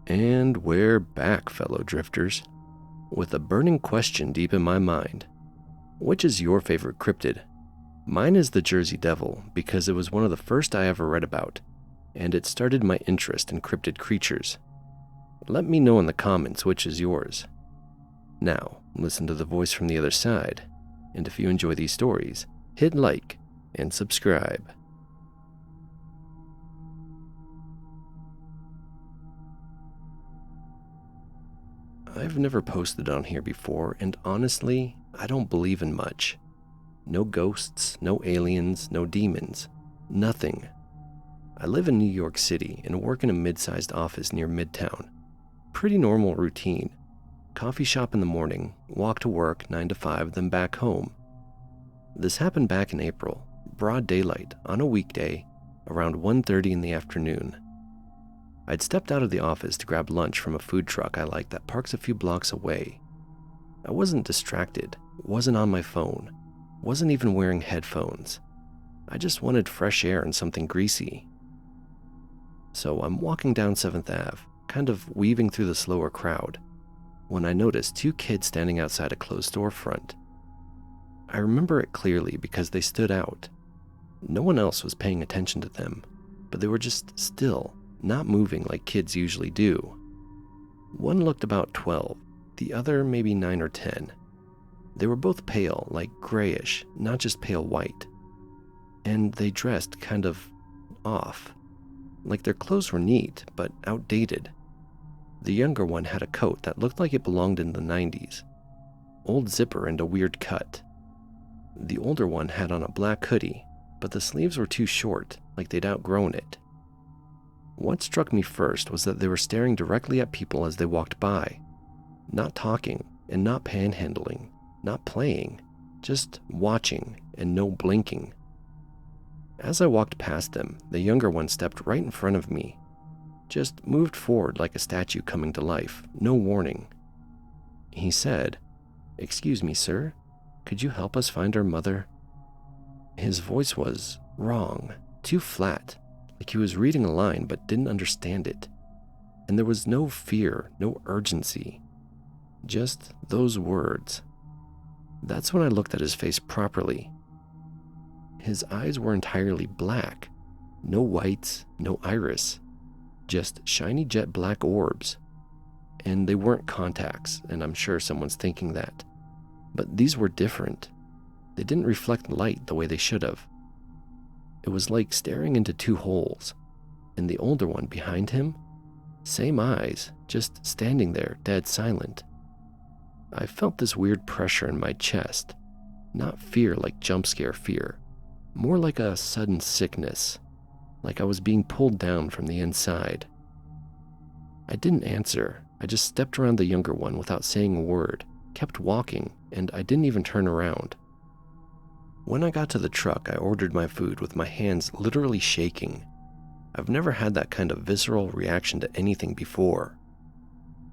And we're back, fellow drifters, with a burning question deep in my mind. Which is your favorite cryptid? Mine is the Jersey Devil because it was one of the first I ever read about, and it started my interest in cryptid creatures. Let me know in the comments which is yours. Now, listen to the voice from the other side, and if you enjoy these stories, hit like and subscribe. I've never posted on here before, and honestly, I don't believe in much. No ghosts, no aliens, no demons, nothing. I live in New York City and work in a mid-sized office near Midtown. Pretty normal routine. Coffee shop in the morning, walk to work 9 to 5, then back home. This happened back in April, broad daylight, on a weekday, around 1:30 in the afternoon. I'd stepped out of the office to grab lunch from a food truck I like that parks a few blocks away. I wasn't distracted, wasn't on my phone, wasn't even wearing headphones. I just wanted fresh air and something greasy. So I'm walking down 7th Ave, kind of weaving through the slower crowd, when I noticed 2 kids standing outside a closed storefront. I remember it clearly because they stood out. No one else was paying attention to them, but they were just still, not moving like kids usually do. One looked about 12, the other maybe 9 or 10. They were both pale, like grayish, not just pale white. And they dressed kind of off. Like their clothes were neat, but outdated. The younger one had a coat that looked like it belonged in the 90s. Old zipper and a weird cut. The older one had on a black hoodie, but the sleeves were too short, like they'd outgrown it. What struck me first was that they were staring directly at people as they walked by. Not talking, and not panhandling, not playing, just watching and no blinking. As I walked past them, the younger one stepped right in front of me. Just moved forward like a statue coming to life, no warning. He said, "Excuse me, sir, could you help us find our mother?" His voice was wrong, too flat, like he was reading a line but didn't understand it. And there was no fear, no urgency, just those words. That's when I looked at his face properly. His eyes were entirely black, no whites, no iris, just shiny jet black orbs. And they weren't contacts, and I'm sure someone's thinking that. But these were different. They didn't reflect light the way they should have. It was like staring into 2 holes, and the older one behind him, same eyes, just standing there dead silent. I felt this weird pressure in my chest, not fear like jump scare fear, more like a sudden sickness, like I was being pulled down from the inside. I didn't answer. I just stepped around the younger one without saying a word, kept walking, and I didn't even turn around. When I got to the truck, I ordered my food with my hands literally shaking. I've never had that kind of visceral reaction to anything before.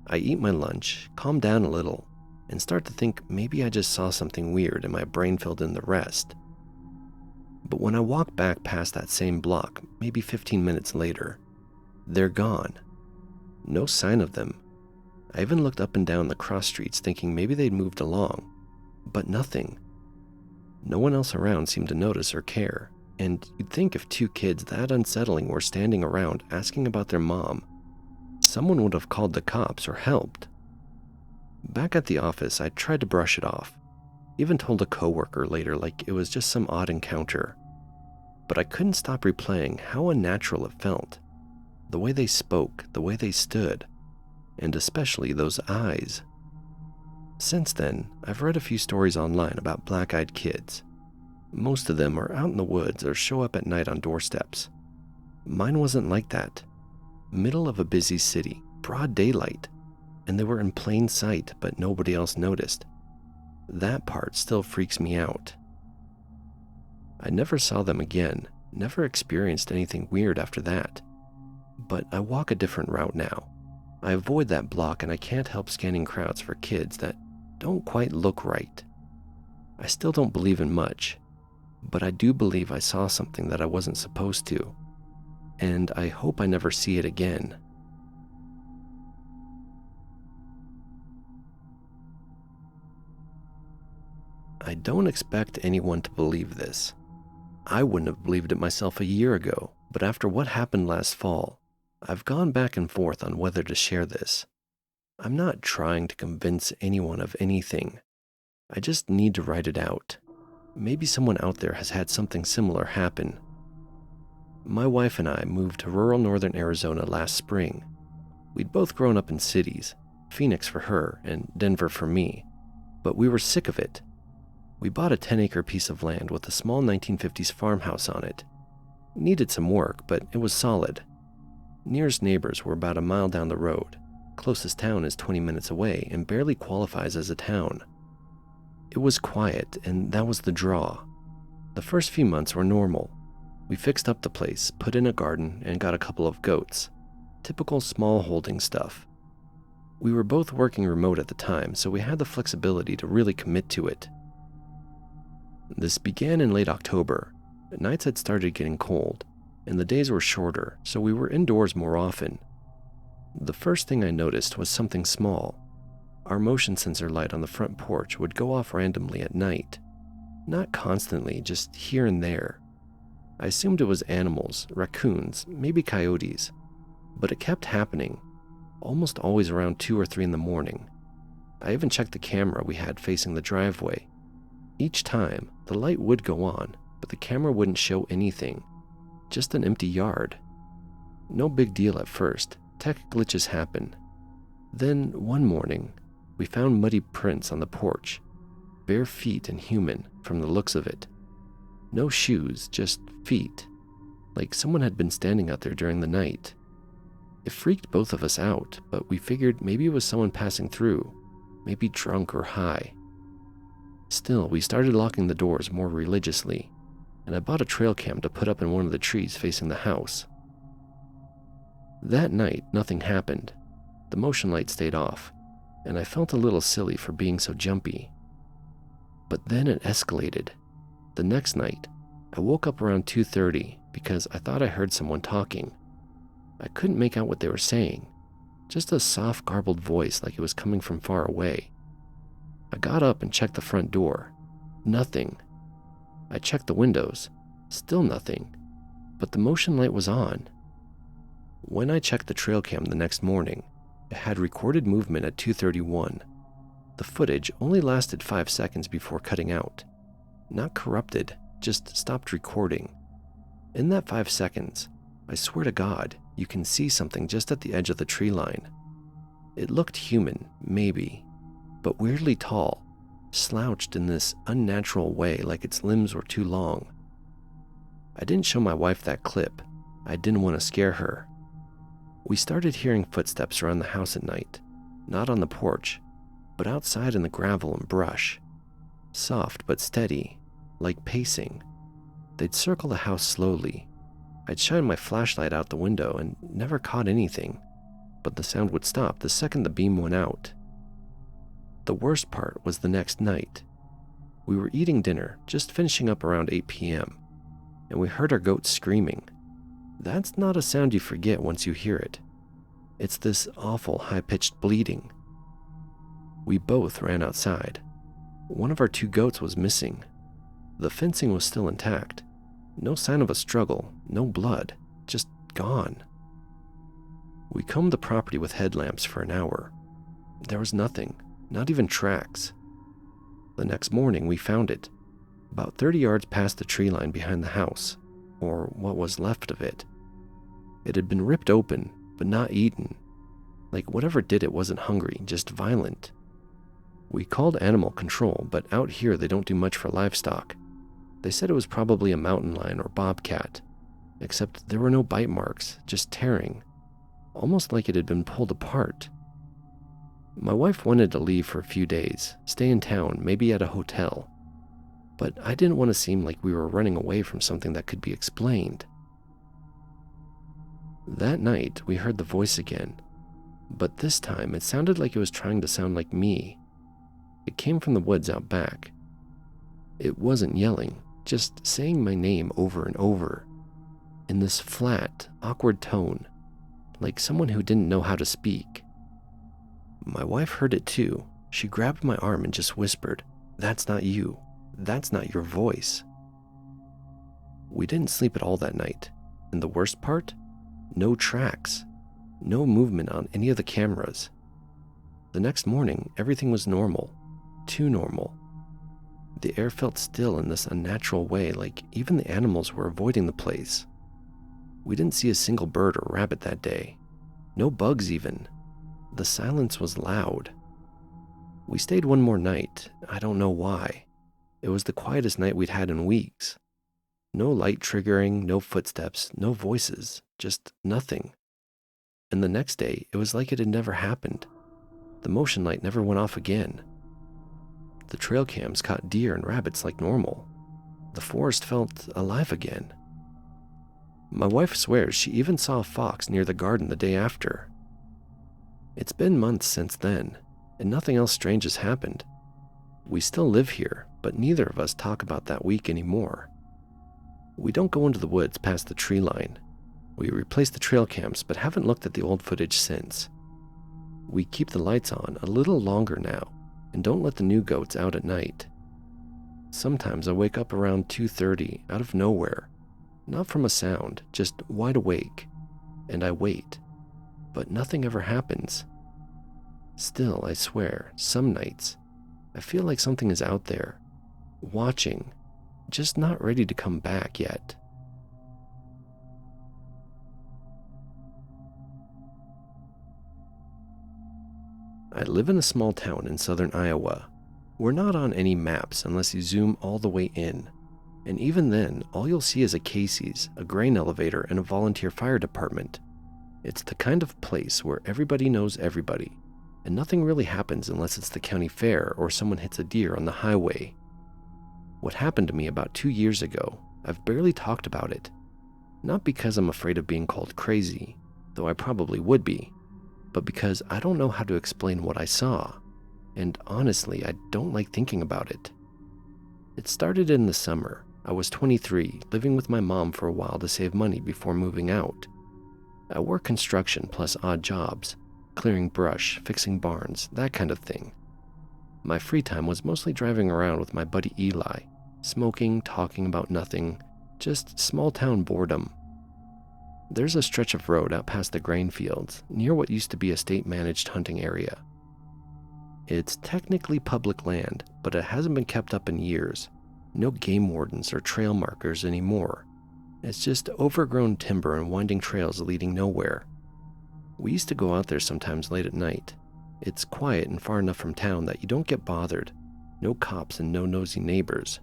I eat my lunch, calm down a little, and start to think maybe I just saw something weird and my brain filled in the rest. But when I walk back past that same block, maybe 15 minutes later, they're gone. No sign of them. I even looked up and down the cross streets thinking maybe they'd moved along, but nothing. No one else around seemed to notice or care, and you'd think if 2 kids that unsettling were standing around asking about their mom, someone would have called the cops or helped. Back at the office, I tried to brush it off, even told a coworker later like it was just some odd encounter. But I couldn't stop replaying how unnatural it felt. The way they spoke, the way they stood, and especially those eyes. Since then, I've read a few stories online about black-eyed kids. Most of them are out in the woods or show up at night on doorsteps. Mine wasn't like that. Middle of a busy city, broad daylight, and they were in plain sight but nobody else noticed. That part still freaks me out. I never saw them again, never experienced anything weird after that. But I walk a different route now. I avoid that block and I can't help scanning crowds for kids that don't quite look right. I still don't believe in much, but I do believe I saw something that I wasn't supposed to, and I hope I never see it again. I don't expect anyone to believe this. I wouldn't have believed it myself a year ago, but after what happened last fall, I've gone back and forth on whether to share this. I'm not trying to convince anyone of anything. I just need to write it out. Maybe someone out there has had something similar happen. My wife and I moved to rural northern Arizona last spring. We'd both grown up in cities, Phoenix for her and Denver for me, but we were sick of it. We bought a 10-acre piece of land with a small 1950s farmhouse on it. Needed some work, but it was solid. Nearest neighbors were about a mile down the road. Closest town is 20 minutes away and barely qualifies as a town. It was quiet, and that was the draw. The first few months were normal. We fixed up the place, put in a garden, and got a couple of goats. Typical small holding stuff. We were both working remote at the time, so we had the flexibility to really commit to it. This began in late October. Nights had started getting cold, and the days were shorter, so we were indoors more often. The first thing I noticed was something small. Our motion sensor light on the front porch would go off randomly at night. Not constantly, just here and there. I assumed it was animals, raccoons, maybe coyotes, but it kept happening, almost always around 2 or 3 in the morning. I even checked the camera we had facing the driveway. Each time, the light would go on, but the camera wouldn't show anything, just an empty yard. No big deal at first. Tech glitches happen. Then, one morning, we found muddy prints on the porch, bare feet and human from the looks of it. No shoes, just feet, like someone had been standing out there during the night. It freaked both of us out, but we figured maybe it was someone passing through, maybe drunk or high. Still, we started locking the doors more religiously, and I bought a trail cam to put up in one of the trees facing the house. That night, nothing happened. The motion light stayed off, and I felt a little silly for being so jumpy. But then it escalated. The next night, I woke up around 2:30 because I thought I heard someone talking. I couldn't make out what they were saying, just a soft garbled voice like it was coming from far away. I got up and checked the front door. Nothing. I checked the windows. Still nothing. But the motion light was on. When I checked the trail cam the next morning, it had recorded movement at 2:31. The footage only lasted 5 seconds before cutting out. Not corrupted, just stopped recording. In that 5 seconds, I swear to God, you can see something just at the edge of the tree line. It looked human, maybe, but weirdly tall, slouched in this unnatural way like its limbs were too long. I didn't show my wife that clip. I didn't want to scare her. We started hearing footsteps around the house at night, not on the porch, but outside in the gravel and brush. Soft but steady, like pacing. They'd circle the house slowly. I'd shine my flashlight out the window and never caught anything, but the sound would stop the second the beam went out. The worst part was the next night. We were eating dinner, just finishing up around 8 p.m., and we heard our goat screaming. That's not a sound you forget once you hear it. It's this awful high-pitched bleating. We both ran outside. One of our 2 goats was missing. The fencing was still intact. No sign of a struggle, no blood, just gone. We combed the property with headlamps for an hour. There was nothing, not even tracks. The next morning we found it, about 30 yards past the tree line behind the house, or what was left of it. It had been ripped open, but not eaten. Like whatever did it wasn't hungry, just violent. We called animal control, but out here they don't do much for livestock. They said it was probably a mountain lion or bobcat, except there were no bite marks, just tearing, almost like it had been pulled apart. My wife wanted to leave for a few days, stay in town, maybe at a hotel, but I didn't want to seem like we were running away from something that could be explained. That night, we heard the voice again, but this time it sounded like it was trying to sound like me. It came from the woods out back. It wasn't yelling, just saying my name over and over, in this flat, awkward tone, like someone who didn't know how to speak. My wife heard it too. She grabbed my arm and just whispered, "That's not you." That's not your voice." We didn't sleep at all that night, and the worst part? No tracks. No movement on any of the cameras. The next morning, everything was normal. Too normal. The air felt still in this unnatural way, like even the animals were avoiding the place. We didn't see a single bird or rabbit that day. No bugs even. The silence was loud. We stayed one more night. I don't know why. It was the quietest night we'd had in weeks. No light triggering, no footsteps, no voices, just nothing. And the next day, it was like it had never happened. The motion light never went off again. The trail cams caught deer and rabbits like normal. The forest felt alive again. My wife swears she even saw a fox near the garden the day after. It's been months since then, and nothing else strange has happened. We still live here, but neither of us talk about that week anymore. We don't go into the woods past the tree line. We replaced the trail cams, but haven't looked at the old footage since. We keep the lights on a little longer now, and don't let the new goats out at night. Sometimes I wake up around 2:30 out of nowhere, not from a sound, just wide awake, and I wait, but nothing ever happens. Still, I swear, some nights, I feel like something is out there, watching, just not ready to come back yet. I live in a small town in southern Iowa. We're not on any maps unless you zoom all the way in. And even then, all you'll see is a Casey's, a grain elevator, and a volunteer fire department. It's the kind of place where everybody knows everybody, and nothing really happens unless it's the county fair or someone hits a deer on the highway. What happened to me about 2 years ago, I've barely talked about it. Not because I'm afraid of being called crazy, though I probably would be, but because I don't know how to explain what I saw, and honestly, I don't like thinking about it. It started in the summer. I was 23, living with my mom for a while to save money before moving out. I work construction plus odd jobs, clearing brush, fixing barns, that kind of thing. My free time was mostly driving around with my buddy Eli, smoking, talking about nothing, just small-town boredom. There's a stretch of road out past the grain fields, near what used to be a state-managed hunting area. It's technically public land, but it hasn't been kept up in years. No game wardens or trail markers anymore. It's just overgrown timber and winding trails leading nowhere. We used to go out there sometimes late at night. It's quiet and far enough from town that you don't get bothered. No cops and no nosy neighbors.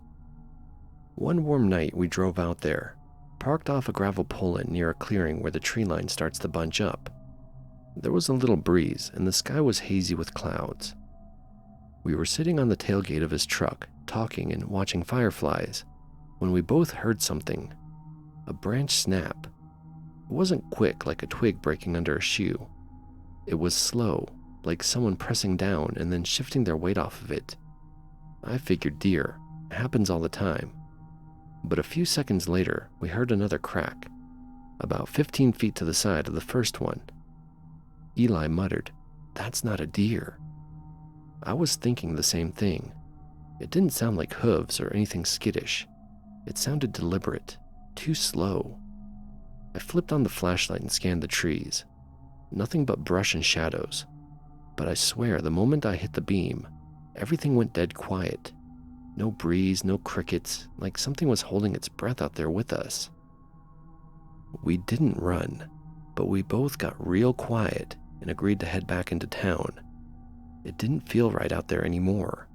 One warm night we drove out there, parked off a gravel pull-in near a clearing where the tree line starts to bunch up. There was a little breeze and the sky was hazy with clouds. We were sitting on the tailgate of his truck, talking and watching fireflies, when we both heard something. A branch snap. It wasn't quick like a twig breaking under a shoe. It was slow, like someone pressing down and then shifting their weight off of it. I figured deer. It happens all the time. But a few seconds later, we heard another crack, about 15 feet to the side of the first one. Eli muttered, "That's not a deer." I was thinking the same thing. It didn't sound like hooves or anything skittish. It sounded deliberate, too slow. I flipped on the flashlight and scanned the trees. Nothing but brush and shadows. But I swear the moment I hit the beam, everything went dead quiet. No breeze, no crickets, like something was holding its breath out there with us. We didn't run, but we both got real quiet and agreed to head back into town. It didn't feel right out there anymore.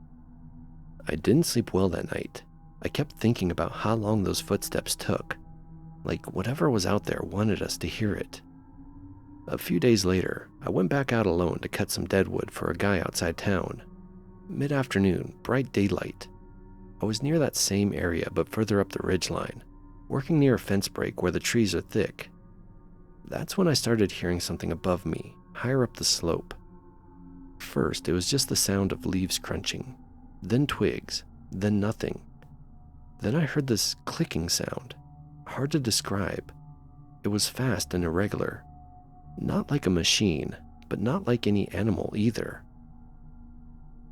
I didn't sleep well that night. I kept thinking about how long those footsteps took, like whatever was out there wanted us to hear it. A few days later, I went back out alone to cut some deadwood for a guy outside town. Mid-afternoon, bright daylight. I was near that same area but further up the ridgeline, working near a fence break where the trees are thick. That's when I started hearing something above me, higher up the slope. First, it was just the sound of leaves crunching, then twigs, then nothing. Then I heard this clicking sound, hard to describe. It was fast and irregular. Not like a machine, but not like any animal either.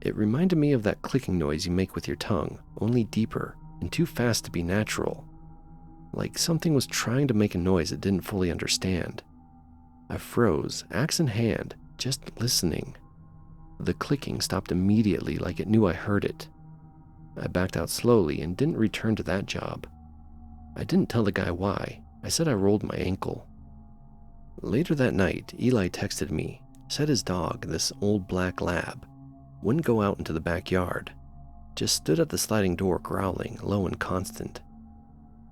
It reminded me of that clicking noise you make with your tongue, only deeper and too fast to be natural. Like something was trying to make a noise it didn't fully understand. I froze, axe in hand, just listening. The clicking stopped immediately like it knew I heard it. I backed out slowly and didn't return to that job. I didn't tell the guy why. I said I rolled my ankle. Later that night, Eli texted me, said his dog, this old black lab, wouldn't go out into the backyard, just stood at the sliding door growling, low and constant.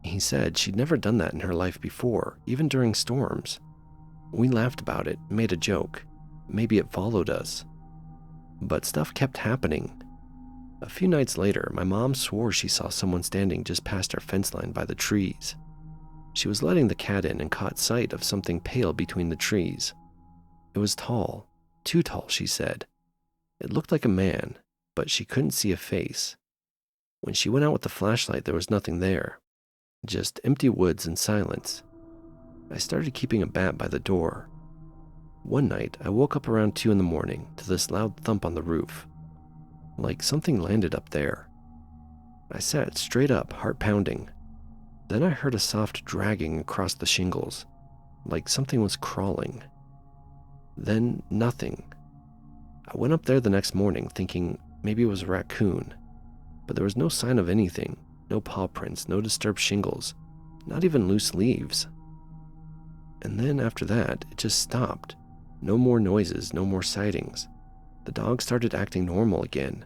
He said she'd never done that in her life before, even during storms. We laughed about it, made a joke. Maybe it followed us. But stuff kept happening. A few nights later, my mom swore she saw someone standing just past our fence line by the trees. She was letting the cat in and caught sight of something pale between the trees. It was tall, too tall, she said. It looked like a man, but she couldn't see a face. When she went out with the flashlight, there was nothing there. Just empty woods and silence. I started keeping a bat by the door. One night, I woke up around 2 a.m. to this loud thump on the roof. Like something landed up there. I sat straight up, heart pounding. Then I heard a soft dragging across the shingles, like something was crawling. Then nothing. I went up there the next morning thinking maybe it was a raccoon, but there was no sign of anything, no paw prints, no disturbed shingles, not even loose leaves. And then after that, it just stopped. No more noises, no more sightings. The dog started acting normal again.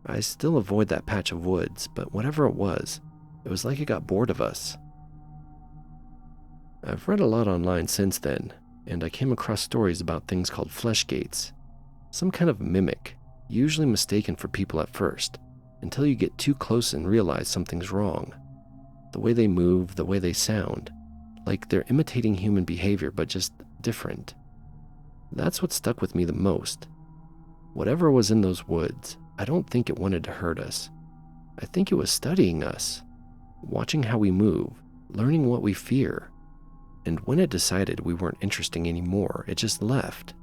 I still avoid that patch of woods, but whatever it was like it got bored of us. I've read a lot online since then, and I came across stories about things called Fleshgaits, some kind of mimic, usually mistaken for people at first, until you get too close and realize something's wrong. The way they move, the way they sound, like they're imitating human behavior but just different. That's what stuck with me the most. Whatever was in those woods, I don't think it wanted to hurt us. I think it was studying us, watching how we move, learning what we fear. And when it decided we weren't interesting anymore, it just left.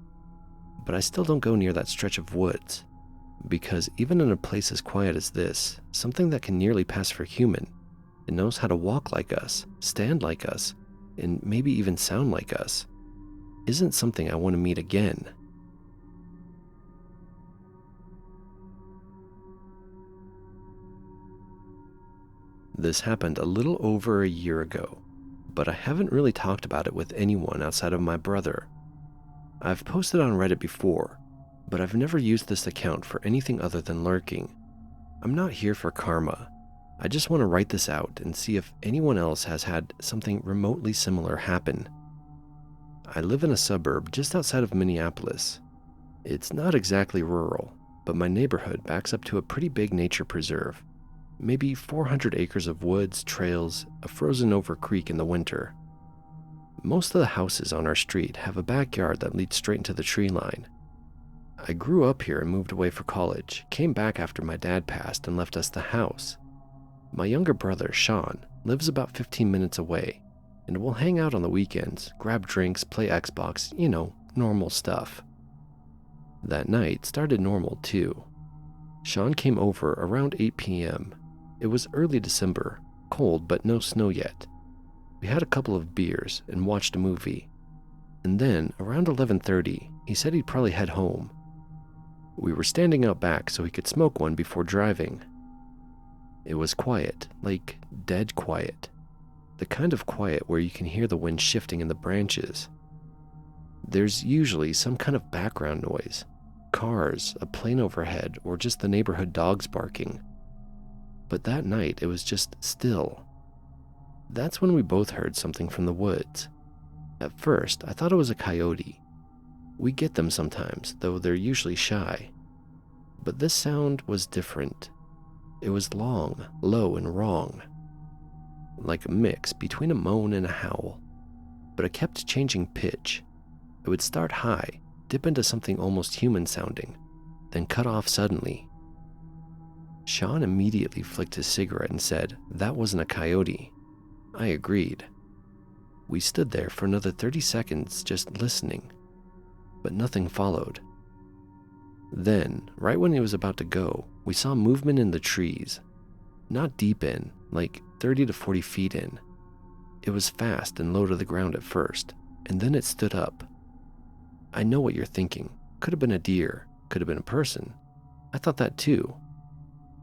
But I still don't go near that stretch of woods, because even in a place as quiet as this, something that can nearly pass for human, it knows how to walk like us, stand like us, and maybe even sound like us, isn't something I want to meet again. This happened a little over a year ago, but I haven't really talked about it with anyone outside of my brother. I've posted on Reddit before, but I've never used this account for anything other than lurking. I'm not here for karma. I just want to write this out and see if anyone else has had something remotely similar happen. I live in a suburb just outside of Minneapolis. It's not exactly rural, but my neighborhood backs up to a pretty big nature preserve. Maybe 400 acres of woods, trails, a frozen-over creek in the winter. Most of the houses on our street have a backyard that leads straight into the tree line. I grew up here and moved away for college, came back after my dad passed and left us the house. My younger brother, Sean, lives about 15 minutes away, and we'll hang out on the weekends, grab drinks, play Xbox, normal stuff. That night started normal too. Sean came over around 8 p.m. It was early December, cold but no snow yet. We had a couple of beers and watched a movie. And then, around 11:30, he said he'd probably head home. We were standing out back so he could smoke one before driving. It was quiet, like dead quiet. The kind of quiet where you can hear the wind shifting in the branches. There's usually some kind of background noise. Cars, a plane overhead, or just the neighborhood dogs barking. But that night, it was just still. That's when we both heard something from the woods. At first, I thought it was a coyote. We get them sometimes, though they're usually shy. But this sound was different. It was long, low, and wrong. Like a mix between a moan and a howl. But it kept changing pitch. It would start high, dip into something almost human sounding, then cut off suddenly. Sean immediately flicked his cigarette and said that wasn't a coyote. I agreed. We stood there for another 30 seconds just listening, but nothing followed. Then, right when he was about to go, we saw movement in the trees. Not deep in, like 30 to 40 feet in. It was fast and low to the ground at first, and then it stood up. I know what you're thinking. Could have been a deer, could have been a person. I thought that too.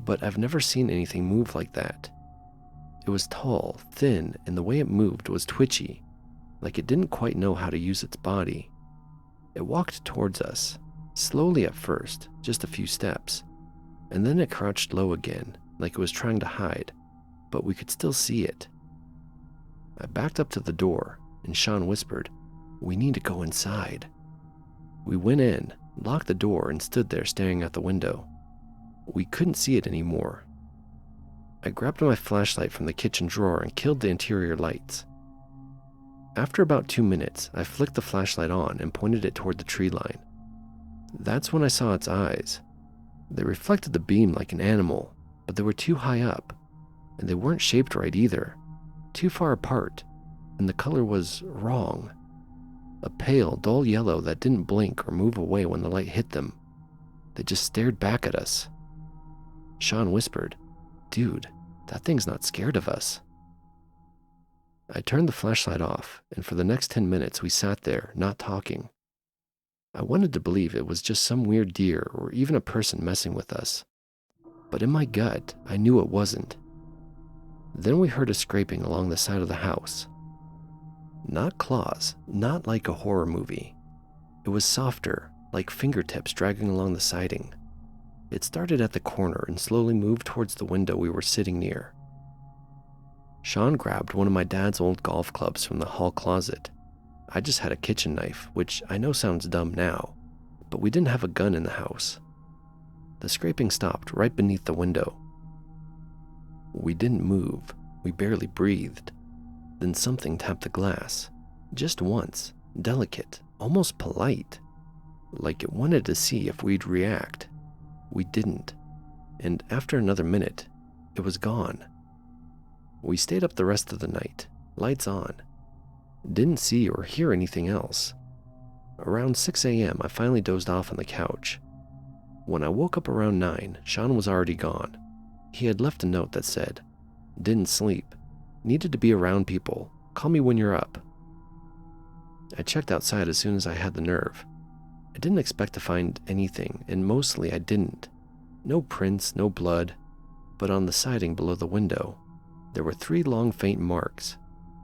But I've never seen anything move like that. It was tall, thin, and the way it moved was twitchy, like it didn't quite know how to use its body. It walked towards us, slowly at first, just a few steps, and then it crouched low again, like it was trying to hide, but we could still see it. I backed up to the door, and Sean whispered, "We need to go inside." We went in, locked the door, and stood there staring out the window. We couldn't see it anymore. I grabbed my flashlight from the kitchen drawer and killed the interior lights. After about 2 minutes, I flicked the flashlight on and pointed it toward the tree line. That's when I saw its eyes. They reflected the beam like an animal, but they were too high up, and they weren't shaped right either, too far apart, and the color was wrong. A pale, dull yellow that didn't blink or move away when the light hit them. They just stared back at us. Sean whispered, "Dude, that thing's not scared of us." I turned the flashlight off, and for the next 10 minutes we sat there, not talking. I wanted to believe it was just some weird deer or even a person messing with us. But in my gut, I knew it wasn't. Then we heard a scraping along the side of the house. Not claws, not like a horror movie. It was softer, like fingertips dragging along the siding. It started at the corner and slowly moved towards the window we were sitting near. Sean grabbed one of my dad's old golf clubs from the hall closet. I just had a kitchen knife, which I know sounds dumb now, but we didn't have a gun in the house. The scraping stopped right beneath the window. We didn't move. We barely breathed. Then something tapped the glass. Just once, delicate, almost polite, like it wanted to see if we'd react. We didn't, and after another minute, it was gone. We stayed up the rest of the night, lights on. Didn't see or hear anything else. Around 6 a.m., I finally dozed off on the couch. When I woke up around 9, Sean was already gone. He had left a note that said, "Didn't sleep. Needed to be around people. Call me when you're up." I checked outside as soon as I had the nerve. I didn't expect to find anything, and mostly I didn't. No prints, no blood, but on the siding below the window, there were 3 long faint marks.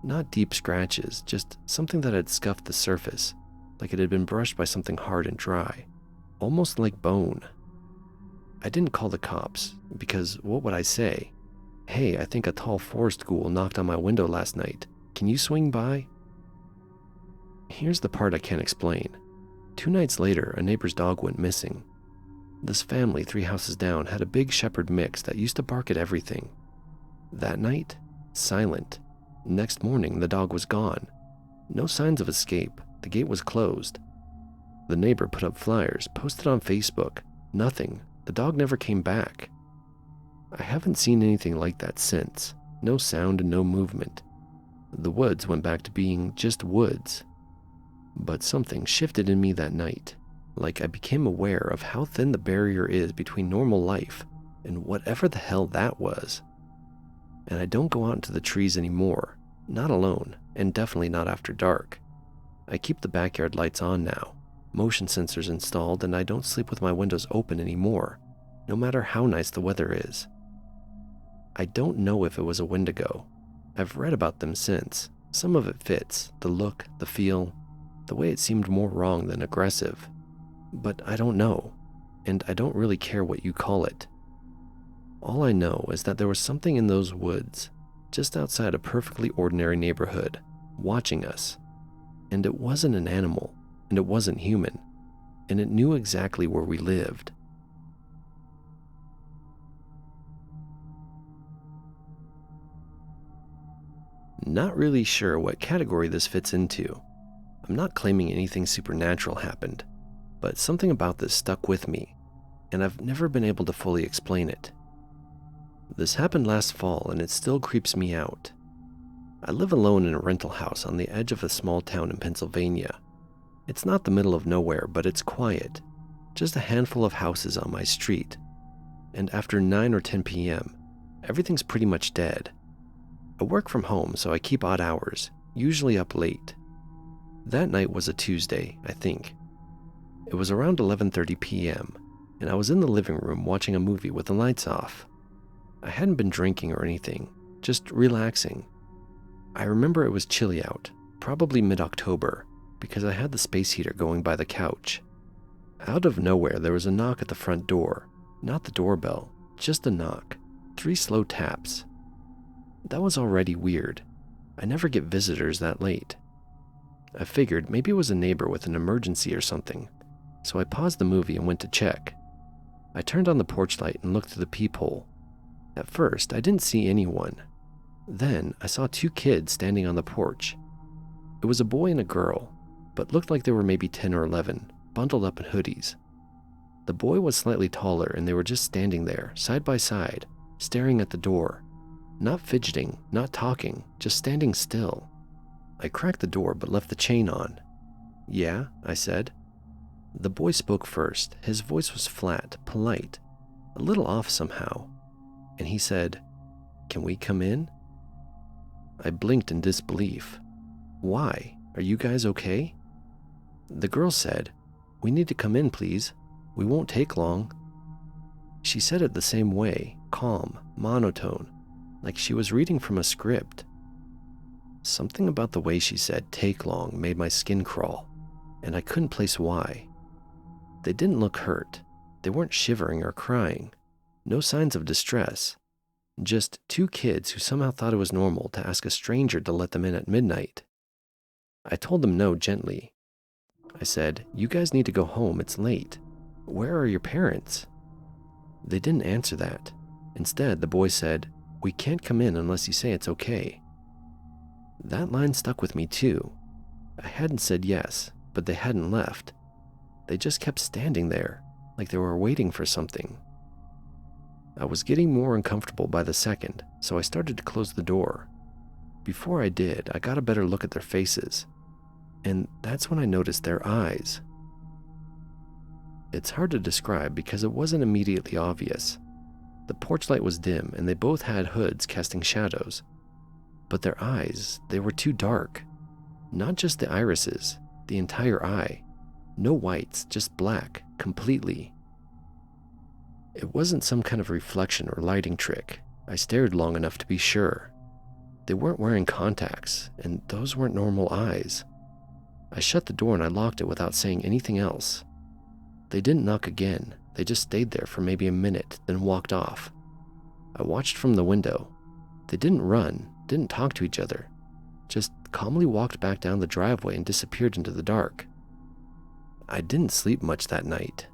Not deep scratches, just something that had scuffed the surface, like it had been brushed by something hard and dry, almost like bone. I didn't call the cops, because what would I say? "Hey, I think a tall forest ghoul knocked on my window last night. Can you swing by?" Here's the part I can't explain. 2 nights later, a neighbor's dog went missing. This family 3 houses down had a big shepherd mix that used to bark at everything. That night, silent. Next morning, the dog was gone. No signs of escape. The gate was closed. The neighbor put up flyers, posted on Facebook. Nothing. The dog never came back. I haven't seen anything like that since. No sound and no movement. The woods went back to being just woods. But something shifted in me that night, like I became aware of how thin the barrier is between normal life and whatever the hell that was. And I don't go out into the trees anymore, not alone, and definitely not after dark. I keep the backyard lights on now, motion sensors installed, and I don't sleep with my windows open anymore, no matter how nice the weather is. I don't know if it was a Wendigo. I've read about them since. Some of it fits, the look, the feel, the way it seemed more wrong than aggressive. But I don't know, and I don't really care what you call it. All I know is that there was something in those woods, just outside a perfectly ordinary neighborhood, watching us. And it wasn't an animal, and it wasn't human, and it knew exactly where we lived. Not really sure what category this fits into. I'm not claiming anything supernatural happened, but something about this stuck with me, and I've never been able to fully explain it. This happened last fall, and it still creeps me out. I live alone in a rental house on the edge of a small town in Pennsylvania. It's not the middle of nowhere, but it's quiet. just a handful of houses on my street. And after 9 or 10 p.m., everything's pretty much dead. I work from home, so I keep odd hours, usually up late. That night was a Tuesday, I think. It was around 11:30 p.m., and I was in the living room watching a movie with the lights off. I hadn't been drinking or anything, just relaxing. I remember it was chilly out, probably mid-October, because I had the space heater going by the couch. Out of nowhere, there was a knock at the front door. Not the doorbell, just a knock. 3 slow taps. That was already weird. I never get visitors that late. I figured maybe it was a neighbor with an emergency or something, so I paused the movie and went to check. I turned on the porch light and looked through the peephole. At first, I didn't see anyone. Then, I saw 2 kids standing on the porch. It was a boy and a girl, but looked like they were maybe 10 or 11, bundled up in hoodies. The boy was slightly taller, and they were just standing there, side by side, staring at the door. Not fidgeting, not talking, just standing still. I cracked the door but left the chain on. "Yeah?" I said. The boy spoke first. His voice was flat, polite, a little off somehow. And he said, "Can we come in?" I blinked in disbelief. "Why? Are you guys okay?" The girl said, "We need to come in, please. We won't take long." She said it the same way, calm, monotone, like she was reading from a script. Something about the way she said "take long" made my skin crawl, and I couldn't place why. They didn't look hurt. They weren't shivering or crying. No signs of distress. Just 2 kids who somehow thought it was normal to ask a stranger to let them in at midnight. I told them no gently. I said, "You guys need to go home, it's late. Where are your parents?" They didn't answer that. Instead, the boy said, "We can't come in unless you say it's okay." That line stuck with me too. I hadn't said yes, but they hadn't left. They just kept standing there, like they were waiting for something. I was getting more uncomfortable by the second, so I started to close the door. Before I did, I got a better look at their faces, and that's when I noticed their eyes. It's hard to describe because it wasn't immediately obvious. The porch light was dim, and they both had hoods casting shadows. But their eyes, they were too dark. Not just the irises, the entire eye. No whites, just black, completely. It wasn't some kind of reflection or lighting trick. I stared long enough to be sure. They weren't wearing contacts, and those weren't normal eyes. I shut the door and I locked it without saying anything else. They didn't knock again. They just stayed there for maybe a minute, then walked off. I watched from the window. They didn't run, didn't talk to each other. Just calmly walked back down the driveway and disappeared into the dark. I didn't sleep much that night.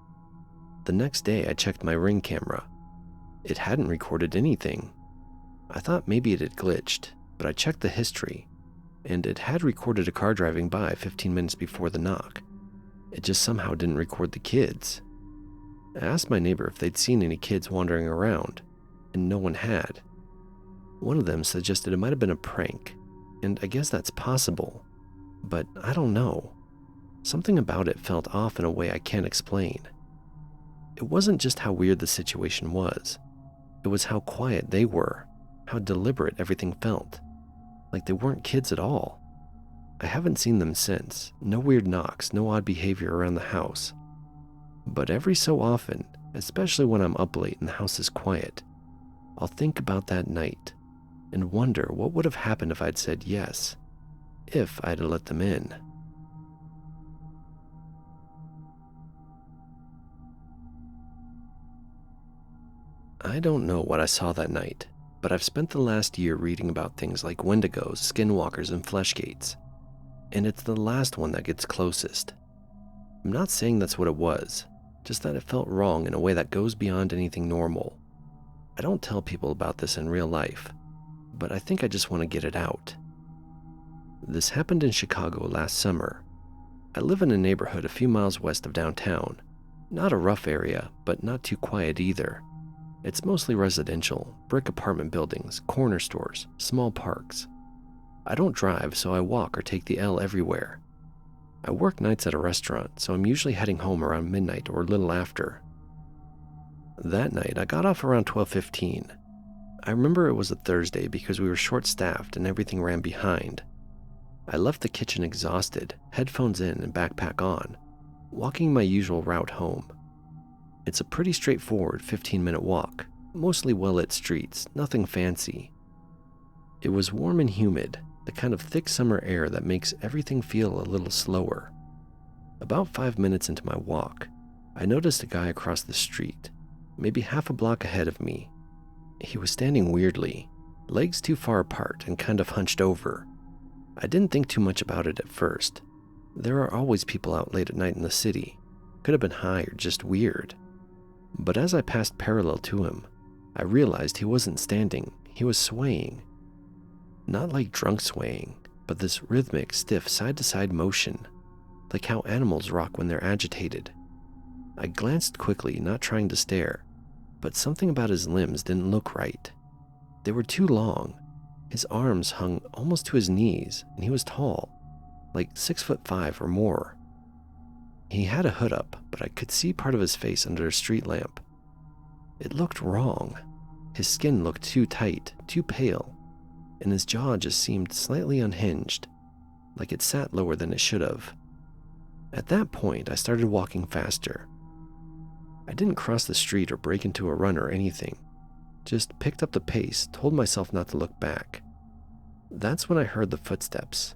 The next day, I checked my Ring camera. It hadn't recorded anything. I thought maybe it had glitched, but I checked the history, and it had recorded a car driving by 15 minutes before the knock. It just somehow didn't record the kids. I asked my neighbor if they'd seen any kids wandering around, and no one had. One of them suggested it might have been a prank, and I guess that's possible, but I don't know. Something about it felt off in a way I can't explain. It wasn't just how weird the situation was. It was how quiet they were, how deliberate everything felt. Like they weren't kids at all. I haven't seen them since. No weird knocks, no odd behavior around the house. But every so often, especially when I'm up late and the house is quiet, I'll think about that night and wonder what would have happened if I'd said yes, if I'd let them in. I don't know what I saw that night, but I've spent the last year reading about things like Wendigos, Skinwalkers, and Fleshgaits, and it's the last one that gets closest. I'm not saying that's what it was, just that it felt wrong in a way that goes beyond anything normal. I don't tell people about this in real life, but I think I just want to get it out. This happened in Chicago last summer. I live in a neighborhood a few miles west of downtown. Not a rough area, but not too quiet either. It's mostly residential, brick apartment buildings, corner stores, small parks. I don't drive, so I walk or take the L everywhere. I work nights at a restaurant, so I'm usually heading home around midnight or a little after. That night, I got off around 12:15. I remember it was a Thursday because we were short-staffed and everything ran behind. I left the kitchen exhausted, headphones in and backpack on, walking my usual route home. It's a pretty straightforward 15-minute walk, mostly well-lit streets, nothing fancy. It was warm and humid, the kind of thick summer air that makes everything feel a little slower. About 5 minutes into my walk, I noticed a guy across the street, maybe half a block ahead of me. He was standing weirdly, legs too far apart and kind of hunched over. I didn't think too much about it at first. There are always people out late at night in the city. Could have been high or just weird. But as I passed parallel to him, I realized he wasn't standing, he was swaying. Not like drunk swaying, but this rhythmic, stiff side-to-side motion, like how animals rock when they're agitated. I glanced quickly, not trying to stare, but something about his limbs didn't look right. They were too long. His arms hung almost to his knees, and he was tall, like 6'5" or more. He had a hood up, but I could see part of his face under a street lamp. It looked wrong. His skin looked too tight, too pale, and his jaw just seemed slightly unhinged, like it sat lower than it should have. At that point, I started walking faster. I didn't cross the street or break into a run or anything, just picked up the pace, told myself not to look back. That's when I heard the footsteps,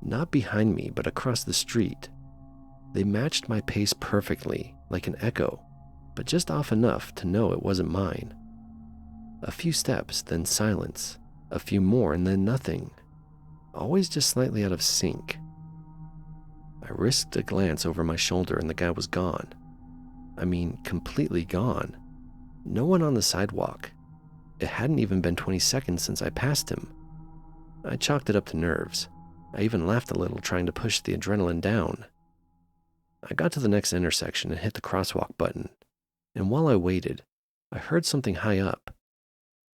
not behind me, but across the street. They matched my pace perfectly, like an echo, but just off enough to know it wasn't mine. A few steps, then silence, a few more, and then nothing. Always just slightly out of sync. I risked a glance over my shoulder and the guy was gone. I mean, completely gone. No one on the sidewalk. It hadn't even been 20 seconds since I passed him. I chalked it up to nerves. I even laughed a little, trying to push the adrenaline down. I got to the next intersection and hit the crosswalk button, and while I waited, I heard something high up.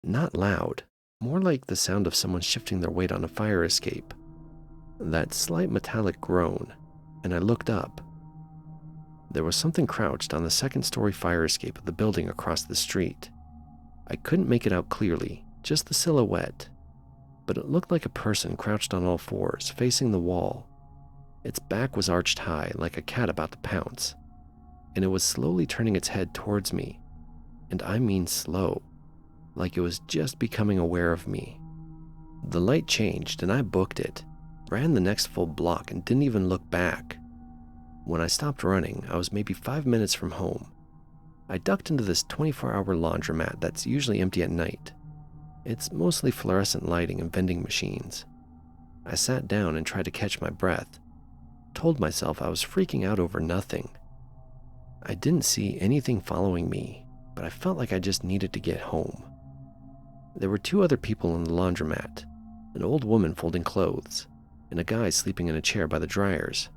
Not loud, more like the sound of someone shifting their weight on a fire escape. That slight metallic groan, and I looked up. There was something crouched on the second-story fire escape of the building across the street. I couldn't make it out clearly, just the silhouette, but it looked like a person crouched on all fours, facing the wall. Its back was arched high, like a cat about to pounce, and it was slowly turning its head towards me, and I mean slow, like it was just becoming aware of me. The light changed and I booked it, ran the next full block and didn't even look back. When I stopped running, I was maybe 5 minutes from home. I ducked into this 24-hour laundromat that's usually empty at night. It's mostly fluorescent lighting and vending machines. I sat down and tried to catch my breath, told myself I was freaking out over nothing. I didn't see anything following me, but I felt like I just needed to get home. There were 2 other people in the laundromat, an old woman folding clothes, and a guy sleeping in a chair by the dryers.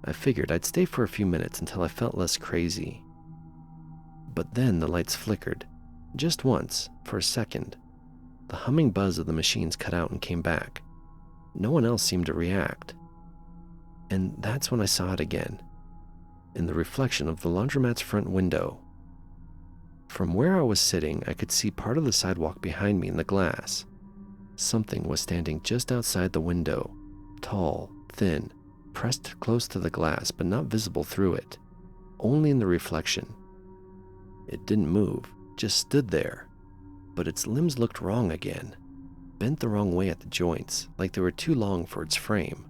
I figured I'd stay for a few minutes until I felt less crazy. But then the lights flickered, just once, for a second. The humming buzz of the machines cut out and came back. No one else seemed to react. And that's when I saw it again, in the reflection of the laundromat's front window. From where I was sitting, I could see part of the sidewalk behind me in the glass. Something was standing just outside the window, tall, thin, pressed close to the glass but not visible through it, only in the reflection. It didn't move, just stood there, but its limbs looked wrong again, bent the wrong way at the joints, like they were too long for its frame.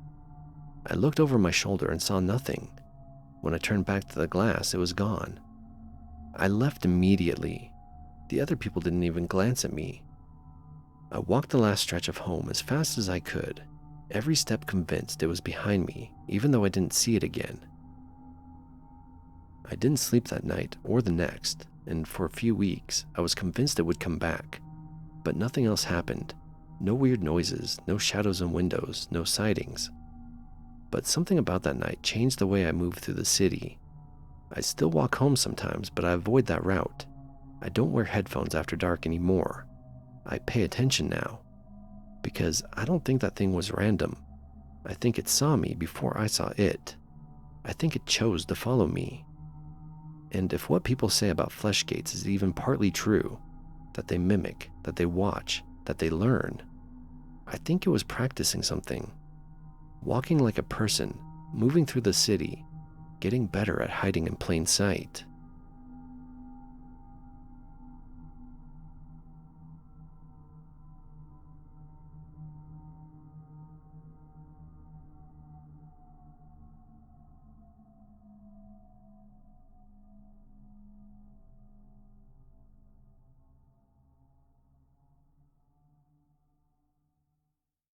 I looked over my shoulder and saw nothing. When I turned back to the glass, it was gone. I left immediately. The other people didn't even glance at me. I walked the last stretch of home as fast as I could, every step convinced it was behind me, even though I didn't see it again. I didn't sleep that night or the next, and for a few weeks, I was convinced it would come back. But nothing else happened. No weird noises, no shadows in windows, no sightings. But something about that night changed the way I moved through the city. I still walk home sometimes, but I avoid that route. I don't wear headphones after dark anymore. I pay attention now, because I don't think that thing was random. I think it saw me before I saw it. I think it chose to follow me. And if what people say about Fleshgaits is even partly true, that they mimic, that they watch, that they learn, I think it was practicing something. Walking like a person, moving through the city, getting better at hiding in plain sight.